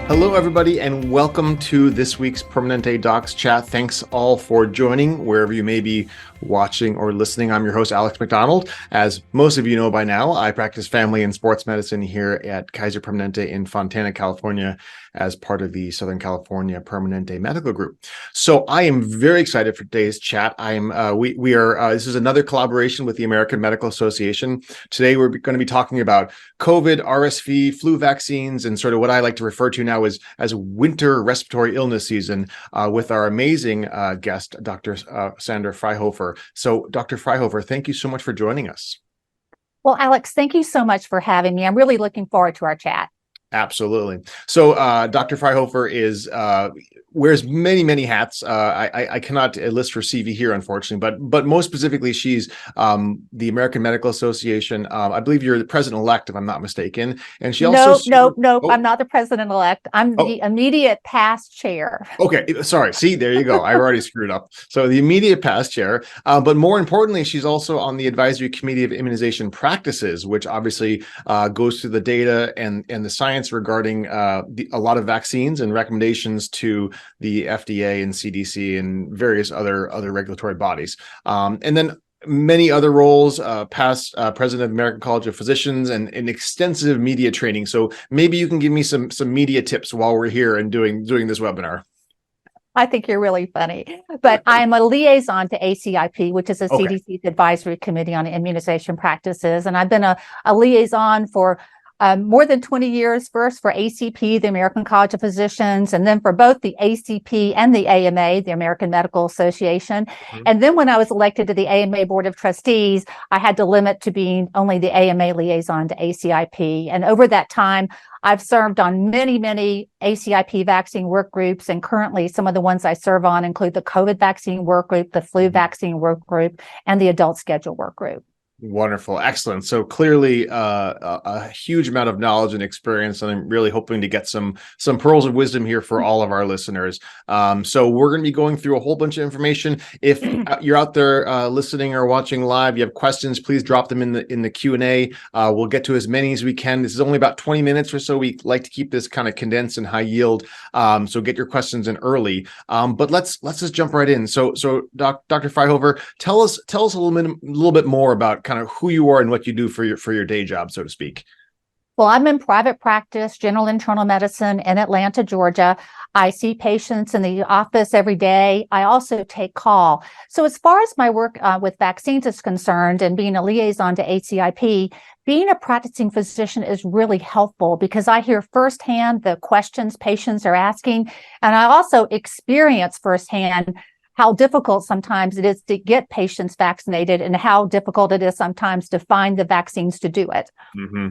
Hello, everybody, and welcome to this week's PermanenteDocs Chat. Thanks all for joining wherever you may be watching or listening. I'm your host, Alex McDonald. As most of you know by now, I practice family and sports medicine here at Kaiser Permanente in Fontana, California, as part of the Southern California Permanente Medical Group. So I am very excited for today's chat. This is another collaboration with the American Medical Association. Today, we're going to be talking about COVID, RSV, flu vaccines, and sort of what I like to refer to now as winter respiratory illness season with our amazing guest, Dr. Sandra Fryhofer. So, Dr. Fryhofer, thank you so much for joining us. Well, Alex, thank you so much for having me. I'm really looking forward to our chat. Absolutely. So Dr. Fryhofer wears many hats. I cannot list her CV here, unfortunately, but most specifically, she's the American Medical Association. I believe you're the president-elect, if I'm not mistaken. And she also No, I'm not the president-elect. I'm the immediate past chair. Okay, sorry. See, there you go. I already screwed up. So the immediate past chair, but more importantly, she's also on the Advisory Committee of Immunization Practices, which obviously goes through the data and the science regarding a lot of vaccines and recommendations to the FDA and CDC and various other regulatory bodies. And then many other roles, past president of the American College of Physicians and extensive media training. So maybe you can give me some media tips while we're here and doing this webinar. I think you're really funny, but I'm a liaison to ACIP, which is a CDC's Advisory Committee on Immunization Practices. And I've been a liaison for more than 20 years, first for ACP, the American College of Physicians, and then for both the ACP and the AMA, the American Medical Association. Mm-hmm. And then when I was elected to the AMA Board of Trustees, I had to limit to being only the AMA liaison to ACIP. And over that time, I've served on many ACIP vaccine work groups, and currently some of the ones I serve on include the COVID vaccine work group, the flu vaccine work group, and the adult schedule work group. Wonderful. Excellent. So clearly a huge amount of knowledge and experience, and I'm really hoping to get some pearls of wisdom here for all of our listeners. So we're going to be going through a whole bunch of information. If you're out there listening or watching live, you have questions, please drop them in the Q&A. We'll get to as many as we can. This is only about 20 minutes or so. We like to keep this kind of condensed and high yield. So get your questions in early. But let's just jump right in. So Dr. Fryhofer, tell us a little bit more about kind of who you are and what you do for your day job, so to speak. Well, I'm in private practice, general internal medicine in Atlanta, Georgia. I see patients in the office every day. I also take call. So as far as my work with vaccines is concerned and being a liaison to ACIP, being a practicing physician is really helpful because I hear firsthand the questions patients are asking, and I also experience firsthand how difficult sometimes it is to get patients vaccinated and how difficult it is sometimes to find the vaccines to do it. Mm-hmm.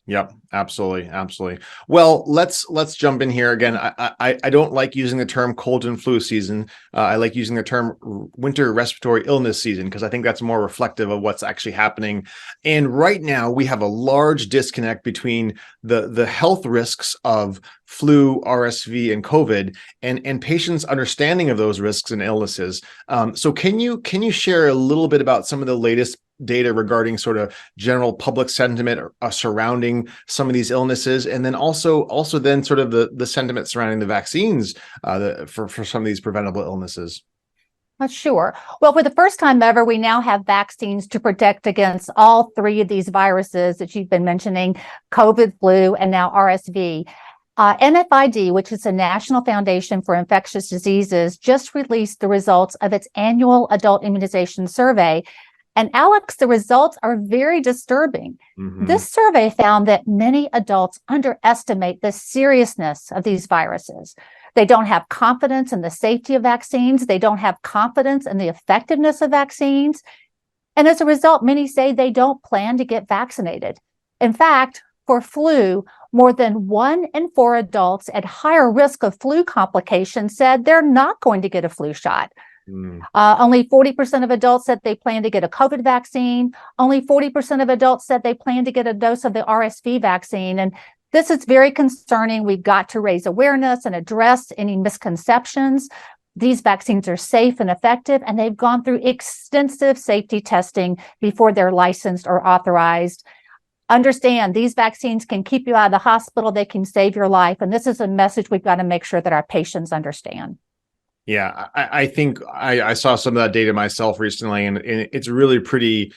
Yep, absolutely. Well, let's jump in here again. I don't like using the term cold and flu season. I like using the term winter respiratory illness season because I think that's more reflective of what's actually happening. And right now we have a large disconnect between the health risks of flu, RSV, and COVID, and patients' understanding of those risks and illnesses. So can you share a little bit about some of the latest data regarding sort of general public sentiment surrounding some of these illnesses, and then also then sort of the sentiment surrounding the vaccines for some of these preventable illnesses? Sure. Well, for the first time ever, we now have vaccines to protect against all three of these viruses that you've been mentioning, COVID, flu, and now RSV. NFID, which is the National Foundation for Infectious Diseases, just released the results of its annual adult immunization survey. And Alex, the results are very disturbing. Mm-hmm. This survey found that many adults underestimate the seriousness of these viruses. They don't have confidence in the safety of vaccines. They don't have confidence in the effectiveness of vaccines. And as a result, many say they don't plan to get vaccinated. In fact, for flu, more than 1 in 4 adults at higher risk of flu complications said they're not going to get a flu shot. Only 40% of adults said they plan to get a COVID vaccine. Only 40% of adults said they plan to get a dose of the RSV vaccine. And this is very concerning. We've got to raise awareness and address any misconceptions. These vaccines are safe and effective, and they've gone through extensive safety testing before they're licensed or authorized. understand these vaccines can keep you out of the hospital. They can save your life. And this is a message we've got to make sure that our patients understand. Yeah, I think I saw some of that data myself recently, and it's really pretty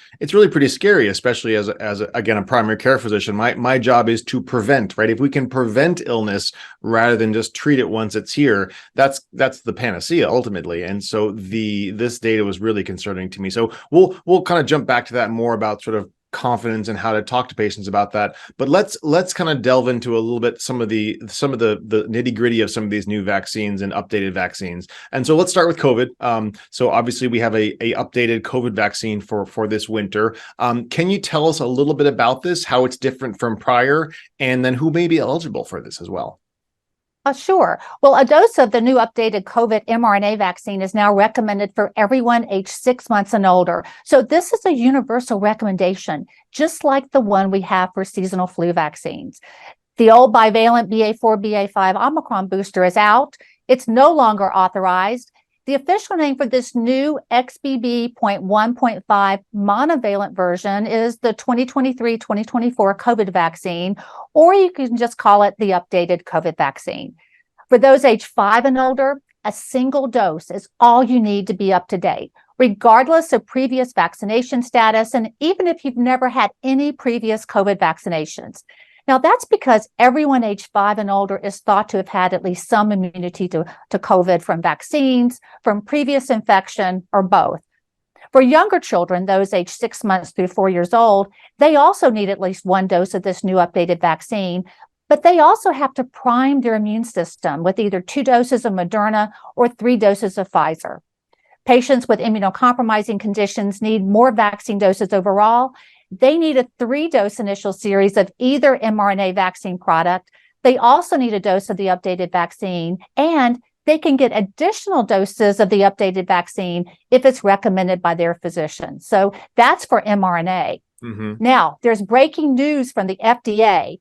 scary, especially as again a primary care physician. My job is to prevent, right? If we can prevent illness rather than just treat it once it's here, that's the panacea ultimately. And so this data was really concerning to me. So we'll kind of jump back to that more about sort of confidence and how to talk to patients about that. But let's kind of delve into a little bit some of the nitty gritty of some of these new vaccines and updated vaccines. And so let's start with COVID. So obviously we have a updated COVID vaccine for this winter. Can you tell us a little bit about this, how it's different from prior, and then who may be eligible for this as well? Sure. Well, a dose of the new updated COVID mRNA vaccine is now recommended for everyone aged 6 months and older. So this is a universal recommendation, just like the one we have for seasonal flu vaccines. The old bivalent BA4, BA5 Omicron booster is out. It's no longer authorized. The official name for this new XBB.1.5 monovalent version is the 2023-2024 COVID vaccine, or you can just call it the updated COVID vaccine. For those age 5 and older, a single dose is all you need to be up to date, regardless of previous vaccination status, and even if you've never had any previous COVID vaccinations. Now, that's because everyone aged 5 and older is thought to have had at least some immunity to COVID from vaccines, from previous infection, or both. For younger children, those aged 6 months through 4 years old, they also need at least one dose of this new updated vaccine, but they also have to prime their immune system with either 2 doses of Moderna or 3 doses of Pfizer. Patients with immunocompromising conditions need more vaccine doses overall. They need a 3-dose initial series of either mRNA vaccine product. They also need a dose of the updated vaccine, and they can get additional doses of the updated vaccine if it's recommended by their physician. So that's for mRNA. Mm-hmm. Now, there's breaking news from the FDA.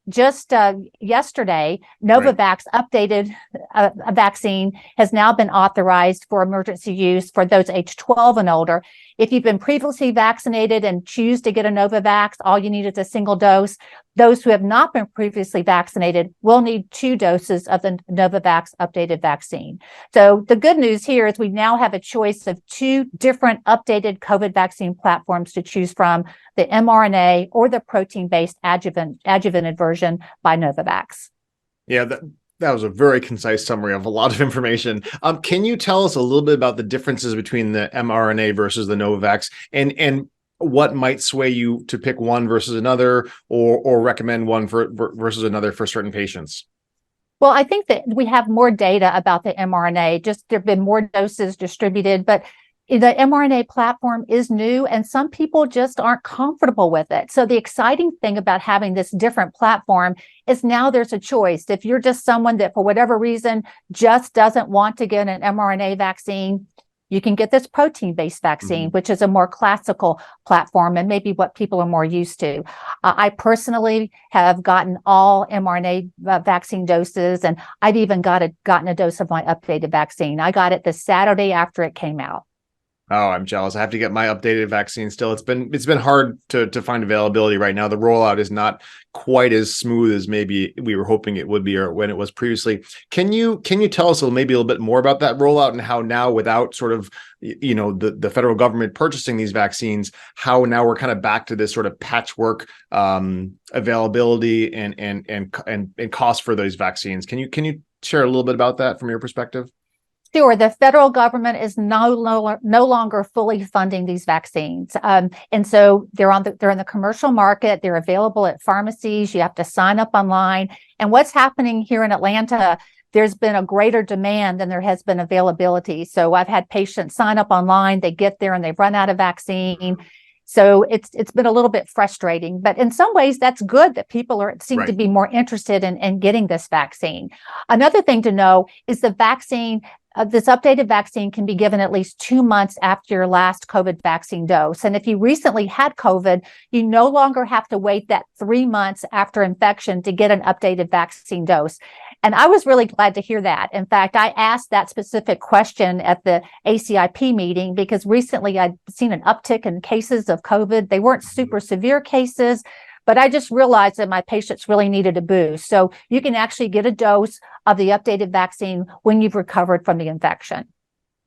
Just yesterday, Novavax updated a vaccine has now been authorized for emergency use for those age 12 and older. If you've been previously vaccinated and choose to get a Novavax, all you need is a single dose. Those who have not been previously vaccinated will need 2 doses of the Novavax updated vaccine. So the good news here is we now have a choice of 2 different updated COVID vaccine platforms to choose from, the mRNA or the protein-based adjuvanted version by Novavax. Yeah, that was a very concise summary of a lot of information. Can you tell us a little bit about the differences between the mRNA versus the Novavax, and what might sway you to pick one versus another, or recommend one versus another for certain patients? Well, I think that we have more data about the mRNA. Just there have been more doses distributed, but the mRNA platform is new and some people just aren't comfortable with it. So the exciting thing about having this different platform is now there's a choice. If you're just someone that for whatever reason just doesn't want to get an mRNA vaccine, you can get this protein-based vaccine, which is a more classical platform and maybe what people are more used to. I personally have gotten all mRNA vaccine doses, and I've even gotten a dose of my updated vaccine. I got it the Saturday after it came out. Oh, I'm jealous. I have to get my updated vaccine still. It's been hard to find availability right now. The rollout is not quite as smooth as maybe we were hoping it would be, or when it was previously. Can you tell us maybe a little bit more about that rollout and how now, without sort of the federal government purchasing these vaccines, how now we're kind of back to this sort of patchwork availability and cost for those vaccines? Can you share a little bit about that from your perspective? Sure. The federal government is no longer fully funding these vaccines. And so they're in the commercial market. They're available at pharmacies. You have to sign up online. And what's happening here in Atlanta, there's been a greater demand than there has been availability. So I've had patients sign up online. They get there and they've run out of vaccine. So it's been a little bit frustrating, but in some ways that's good that people seem to be more interested in getting this vaccine. Another thing to know is the vaccine, this updated vaccine can be given at least 2 months after your last COVID vaccine dose. And if you recently had COVID, you no longer have to wait that 3 months after infection to get an updated vaccine dose. And I was really glad to hear that. In fact, I asked that specific question at the ACIP meeting because recently I'd seen an uptick in cases of COVID. They weren't super severe cases, but I just realized that my patients really needed a boost. So you can actually get a dose of the updated vaccine when you've recovered from the infection.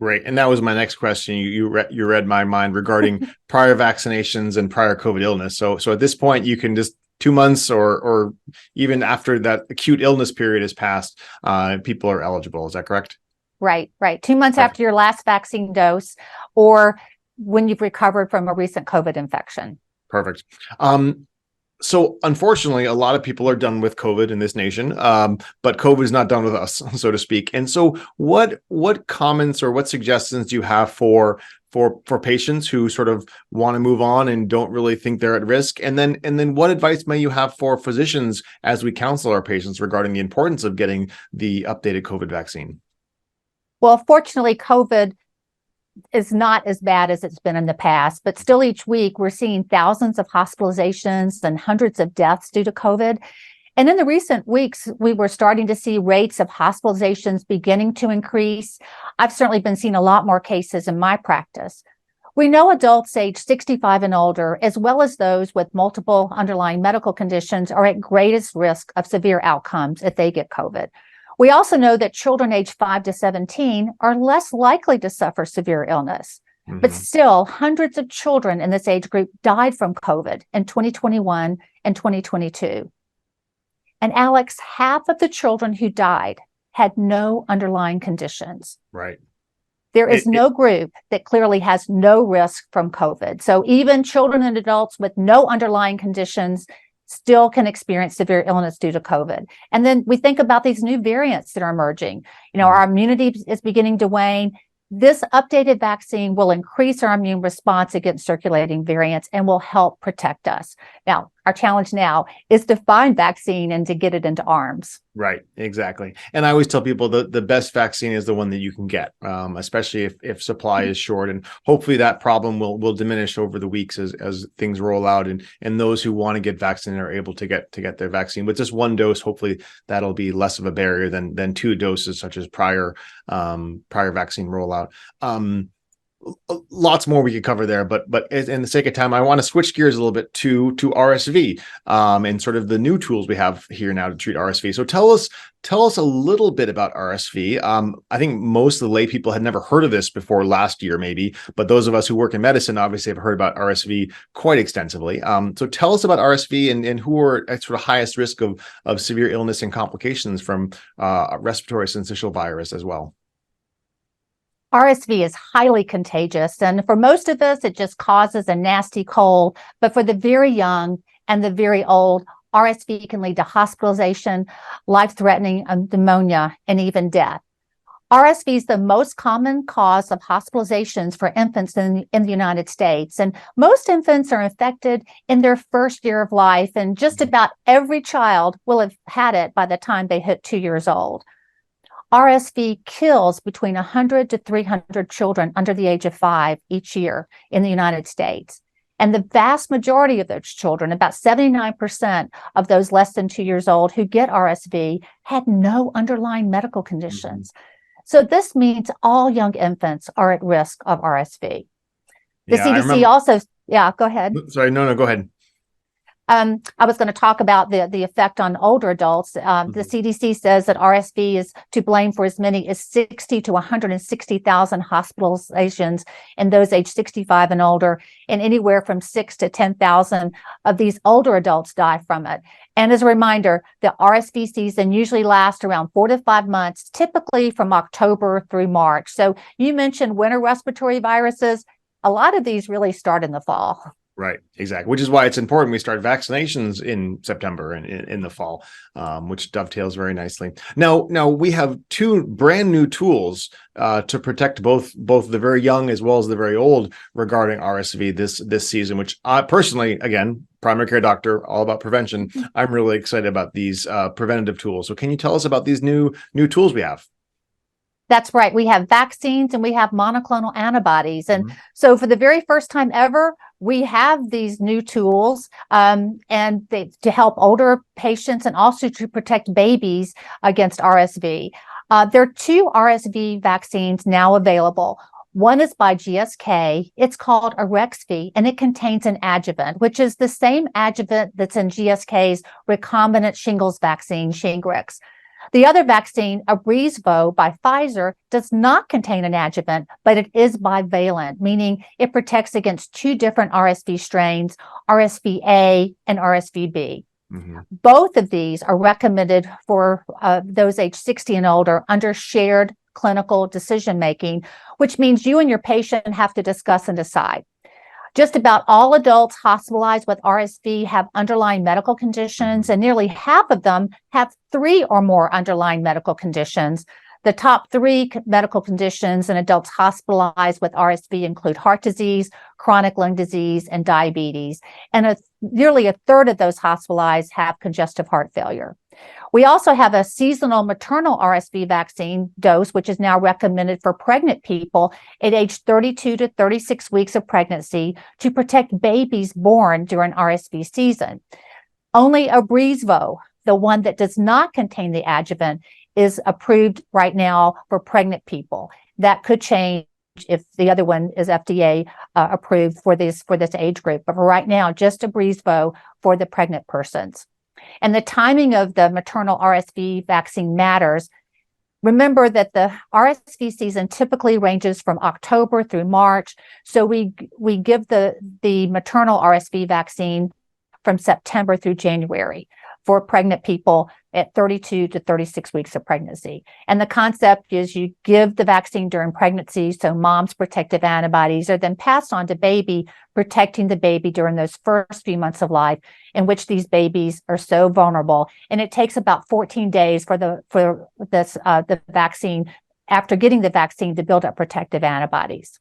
Great. And that was my next question. You read my mind regarding prior vaccinations and prior COVID illness. So at this point, you can just 2 months or even after that acute illness period has passed, people are eligible. Is that correct? Right. 2 months after your last vaccine dose, or when you've recovered from a recent COVID infection. Perfect. So unfortunately, a lot of people are done with COVID in this nation, but COVID is not done with us, so to speak. And so what comments or what suggestions do you have for patients who sort of want to move on and don't really think they're at risk? And then what advice may you have for physicians as we counsel our patients regarding the importance of getting the updated COVID vaccine? Well, fortunately, COVID is not as bad as it's been in the past, but still each week we're seeing thousands of hospitalizations and hundreds of deaths due to COVID. And in the recent weeks, we were starting to see rates of hospitalizations beginning to increase. I've certainly been seeing a lot more cases in my practice. We know adults age 65 and older, as well as those with multiple underlying medical conditions, are at greatest risk of severe outcomes if they get COVID. We also know that children aged 5 to 17 are less likely to suffer severe illness. Mm-hmm. But still, hundreds of children in this age group died from COVID in 2021 and 2022. And Alex, half of the children who died had no underlying conditions. Right. There is no group that clearly has no risk from COVID. So even children and adults with no underlying conditions still can experience severe illness due to COVID. And then we think about these new variants that are emerging. Our immunity is beginning to wane. This updated vaccine will increase our immune response against circulating variants and will help protect us. Now, our challenge now is to find vaccine and to get it into arms. Right, exactly. And I always tell people the best vaccine is the one that you can get, especially if supply is short. And hopefully that problem will diminish over the weeks as things roll out, and those who want to get vaccinated are able to get their vaccine. With just one dose, hopefully that'll be less of a barrier than 2 doses, such as prior vaccine rollout. Lots more we could cover there, but in the sake of time, I want to switch gears a little bit to RSV and sort of the new tools we have here now to treat RSV. So tell us a little bit about RSV. I think most of the lay people had never heard of this before last year, maybe, but those of us who work in medicine obviously have heard about RSV quite extensively. So tell us about RSV and who are at sort of highest risk of severe illness and complications from respiratory syncytial virus as well. RSV is highly contagious, and for most of us, it just causes a nasty cold. But for the very young and the very old, RSV can lead to hospitalization, life-threatening pneumonia, and even death. RSV is the most common cause of hospitalizations for infants in the United States, and most infants are infected in their first year of life, and just about every child will have had it by the time they hit 2 years old. RSV kills between 100 to 300 children under the age of 5 each year in the United States. And the vast majority of those children, about 79% of those less than 2 years old who get RSV, had no underlying medical conditions. So this means all young infants are at risk of RSV. The CDC also, go ahead. Sorry, no, go ahead. I was going to talk about the effect on older adults. The CDC says that RSV is to blame for as many as 60 to 160,000 hospitalizations in those age 65 and older, and anywhere from 6 to 10,000 of these older adults die from it. And as a reminder, the RSV season usually lasts around 4 to 5 months, typically from October through March. So you mentioned winter respiratory viruses. A lot of these really start in the fall. Right, exactly. Which is why it's important we start vaccinations in September and in the fall, which dovetails very nicely. Now we have 2 brand new tools to protect both the very young as well as the very old regarding RSV this season. Which I personally, again, primary care doctor, all about prevention. I'm really excited about these preventative tools. So can you tell us about these new tools we have? That's right. We have vaccines and we have monoclonal antibodies. And Mhm. so for the very first time ever, we have these new tools to help older patients and also to protect babies against RSV. There are two RSV vaccines now available. One is by GSK. It's called Arexvy, and it contains an adjuvant, which is the same adjuvant that's in GSK's recombinant shingles vaccine, Shingrix. The other vaccine, Abrezvo by Pfizer, does not contain an adjuvant, but it is bivalent, meaning it protects against two different RSV strains, RSV-A and RSV-B. Mhm. Both of these are recommended for those age 60 and older under shared clinical decision making, which means you and your patient have to discuss and decide. Just about all adults hospitalized with RSV have underlying medical conditions, Mhm. and nearly half of them have three or more underlying medical conditions. The top three medical conditions in adults hospitalized with RSV include heart disease, chronic lung disease, and diabetes. And nearly a third of those hospitalized have congestive heart failure. We also have a seasonal maternal RSV vaccine dose, which is now recommended for pregnant people at age 32 to 36 weeks of pregnancy to protect babies born during RSV season. Only Abrezvo, the one that does not contain the adjuvant, is approved right now for pregnant people. That could change if the other one is FDA approved for this age group. But for right now, just Abrezvo for the pregnant persons. And the timing of the maternal RSV vaccine matters. Remember that the RSV season typically ranges from October through March. So we give the maternal RSV vaccine from September through January for pregnant people at 32 to 36 weeks of pregnancy. And the concept is you give the vaccine during pregnancy, so mom's protective antibodies are then passed on to baby, protecting the baby during those first few months of life in which these babies are so vulnerable. And it takes about 14 days for the vaccine, after getting the vaccine, to build up protective antibodies.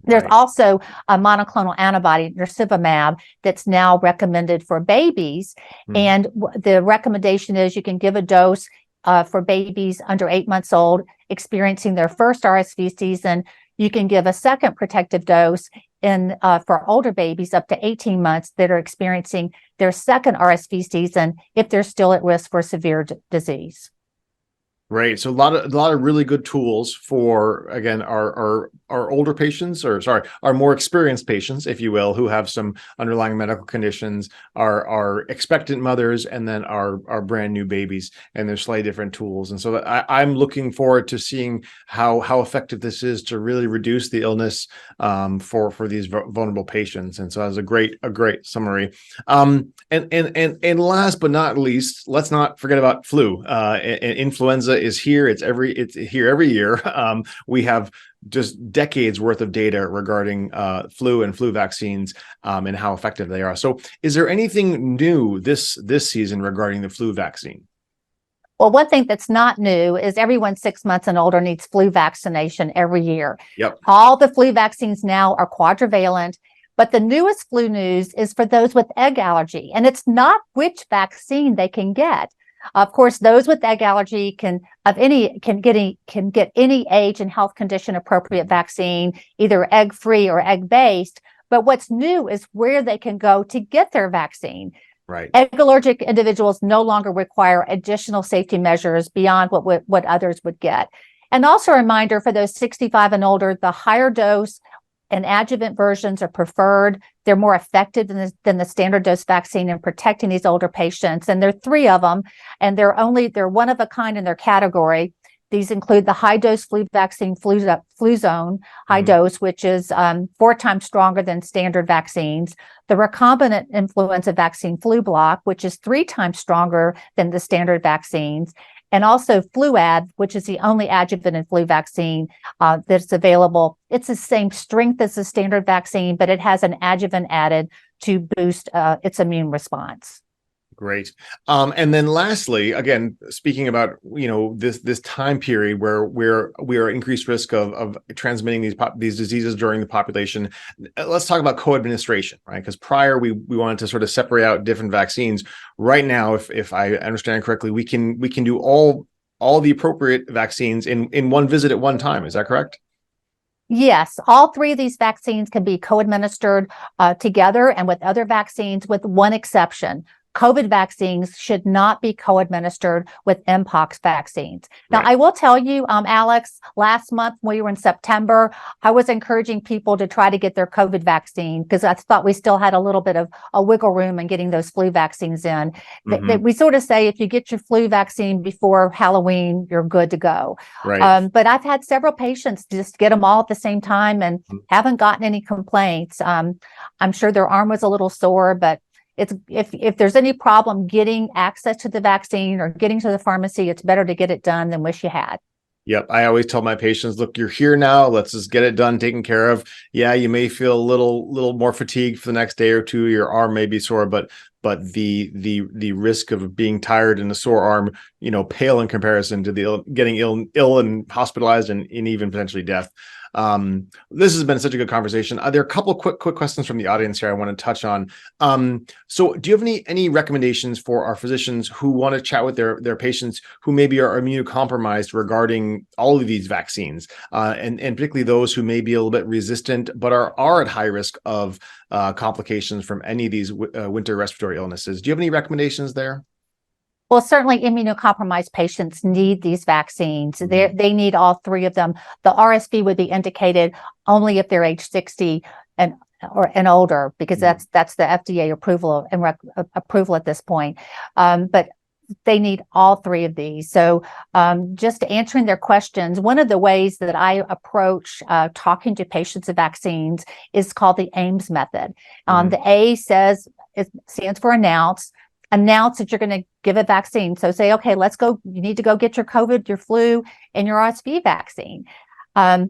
There's Right. also a monoclonal antibody, nirsevimab, that's now recommended for babies. Mhm. And the recommendation is you can give a dose for babies under 8 months old experiencing their first RSV season. You can give a second protective dose for older babies up to 18 months that are experiencing their second RSV season if they're still at risk for severe disease. Right. So a lot of really good tools for, again, our older patients, or sorry, our more experienced patients, if you will, who have some underlying medical conditions, our expectant mothers, and then our brand new babies, and there's slightly different tools. And so I'm looking forward to seeing how effective this is to really reduce the illness for these vulnerable patients. And so that was a great summary. And last but not least, let's not forget about flu. Influenza is here. It's here every year. We have just decades worth of data regarding flu and flu vaccines and how effective they are. So is there anything new this season regarding the flu vaccine? Well, one thing that's not new is everyone 6 months and older needs flu vaccination every year. Yep. All the flu vaccines now are quadrivalent, but the newest flu news is for those with egg allergy, and it's not which vaccine they can get. Of course, those with egg allergy can get any age and health condition appropriate vaccine, either egg-free or egg-based. But what's new is where they can go to get their vaccine. Right. Egg allergic individuals no longer require additional safety measures beyond what others would get. And also a reminder for those 65 and older, the higher dose and adjuvant versions are preferred. They're more effective than the standard dose vaccine in protecting these older patients. And there are three of them, and they're one of a kind in their category. These include the high dose flu vaccine, Fluzone high dose, which is 4 times stronger than standard vaccines. The recombinant influenza vaccine, Flublok, which is 3 times stronger than the standard vaccines. And also Fluad, which is the only adjuvant flu vaccine that's available. It's the same strength as the standard vaccine, but it has an adjuvant added to boost its immune response. Great. And then lastly, again, speaking about, this time period where we are increased risk of transmitting these diseases during the population, let's talk about co-administration, right? Because prior we wanted to sort of separate out different vaccines. Right now, if I understand correctly, we can do all all the appropriate vaccines in one visit at one time. Is that correct? Yes, all three of these vaccines can be co-administered together and with other vaccines, with one exception. COVID vaccines should not be co-administered with mpox vaccines. Now, Right. I will tell you, Alex, last month when we were in September, I was encouraging people to try to get their COVID vaccine because I thought we still had a little bit of a wiggle room in getting those flu vaccines in. Mm-hmm. We sort of say if you get your flu vaccine before Halloween, you're good to go. Right. But I've had several patients just get them all at the same time and haven't gotten any complaints. I'm sure their arm was a little sore, but it's if there's any problem getting access to the vaccine or getting to the pharmacy, it's better to get it done than wish you had. Yep. I always tell my patients, look, you're here now. Let's just get it done, taken care of. Yeah, you may feel a little more fatigued for the next day or two. Your arm may be sore, but the risk of being tired and a sore arm, pale in comparison to the getting ill and hospitalized and even potentially death. This has been such a good conversation. There are a couple quick questions from the audience here I want to touch on. So do you have any recommendations for our physicians who want to chat with their patients who maybe are immunocompromised regarding all of these vaccines, and particularly those who may be a little bit resistant but are at high risk of complications from any of these winter respiratory illnesses? Do you have any recommendations there? Well, certainly immunocompromised patients need these vaccines. They need all three of them. The RSV would be indicated only if they're age 60 and older, because that's the FDA approval approval at this point. But they need all three of these. So just answering their questions, one of the ways that I approach talking to patients of vaccines is called the AIMS method. The A it stands for announce that you're going to give a vaccine. So say, okay, let's go. You need to go get your COVID, your flu, and your RSV vaccine. If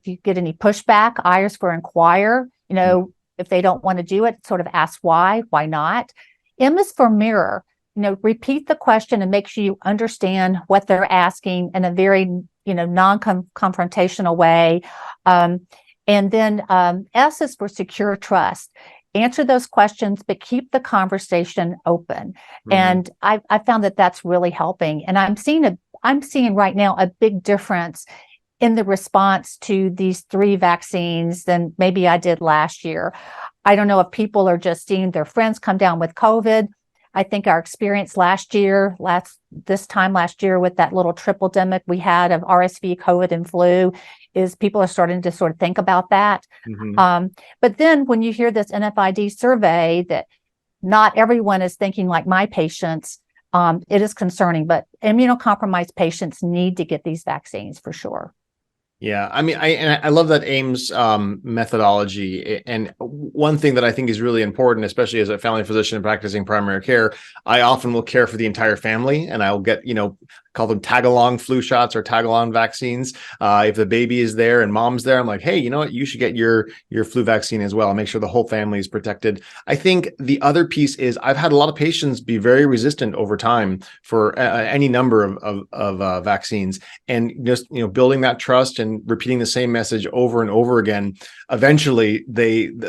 you get any pushback, I is for inquire. If they don't want to do it, sort of ask why not. M is for mirror. Repeat the question and make sure you understand what they're asking in a very, non-confrontational way. And then S is for secure trust. Answer those questions, but keep the conversation open. And I found that that's really helping. And I'm seeing right now a big difference in the response to these three vaccines than maybe I did last year. I don't know if people are just seeing their friends come down with COVID. I think our experience this time last year with that little triple demic we had of RSV, COVID, and flu is people are starting to sort of think about that. But then when you hear this NFID survey that not everyone is thinking like my patients, it is concerning, but immunocompromised patients need to get these vaccines for sure. Yeah, I mean, I love that AIMS methodology. And one thing that I think is really important, especially as a family physician practicing primary care, I often will care for the entire family, and I'll get, call them tag-along flu shots or tag-along vaccines. If the baby is there and mom's there, I'm like, hey, you know what? You should get your flu vaccine as well. I'll make sure the whole family is protected. I think the other piece is I've had a lot of patients be very resistant over time for any number of vaccines, and just building that trust and repeating the same message over and over again. Eventually,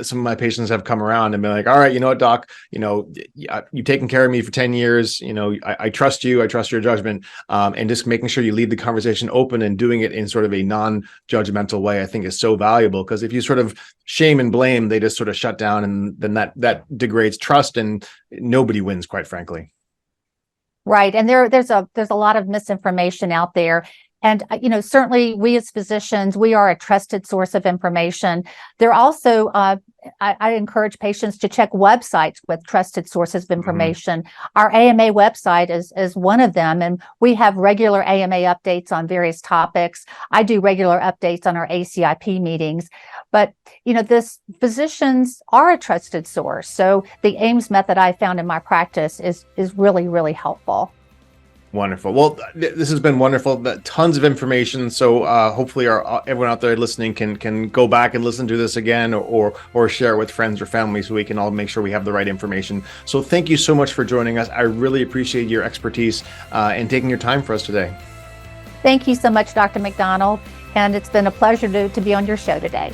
some of my patients have come around and been like, all right, you know what, doc, you've taken care of me for 10 years. I trust you. I trust your judgment. And just making sure you leave the conversation open and doing it in sort of a non-judgmental way, I think is so valuable, because if you sort of shame and blame, they just sort of shut down, and then that degrades trust, and nobody wins, quite frankly. Right. And there's a lot of misinformation out there. And, certainly we as physicians, we are a trusted source of information. There also, I encourage patients to check websites with trusted sources of information. Our AMA website is one of them, and we have regular AMA updates on various topics. I do regular updates on our ACIP meetings. But, this physicians are a trusted source. So the AIMS method I found in my practice is really, really helpful. Wonderful. Well, this has been wonderful. Tons of information. So hopefully everyone out there listening can go back and listen to this again, or share it with friends or family, so we can all make sure we have the right information. So thank you so much for joining us. I really appreciate your expertise and taking your time for us today. Thank you so much, Dr. McDonald. And it's been a pleasure to be on your show today.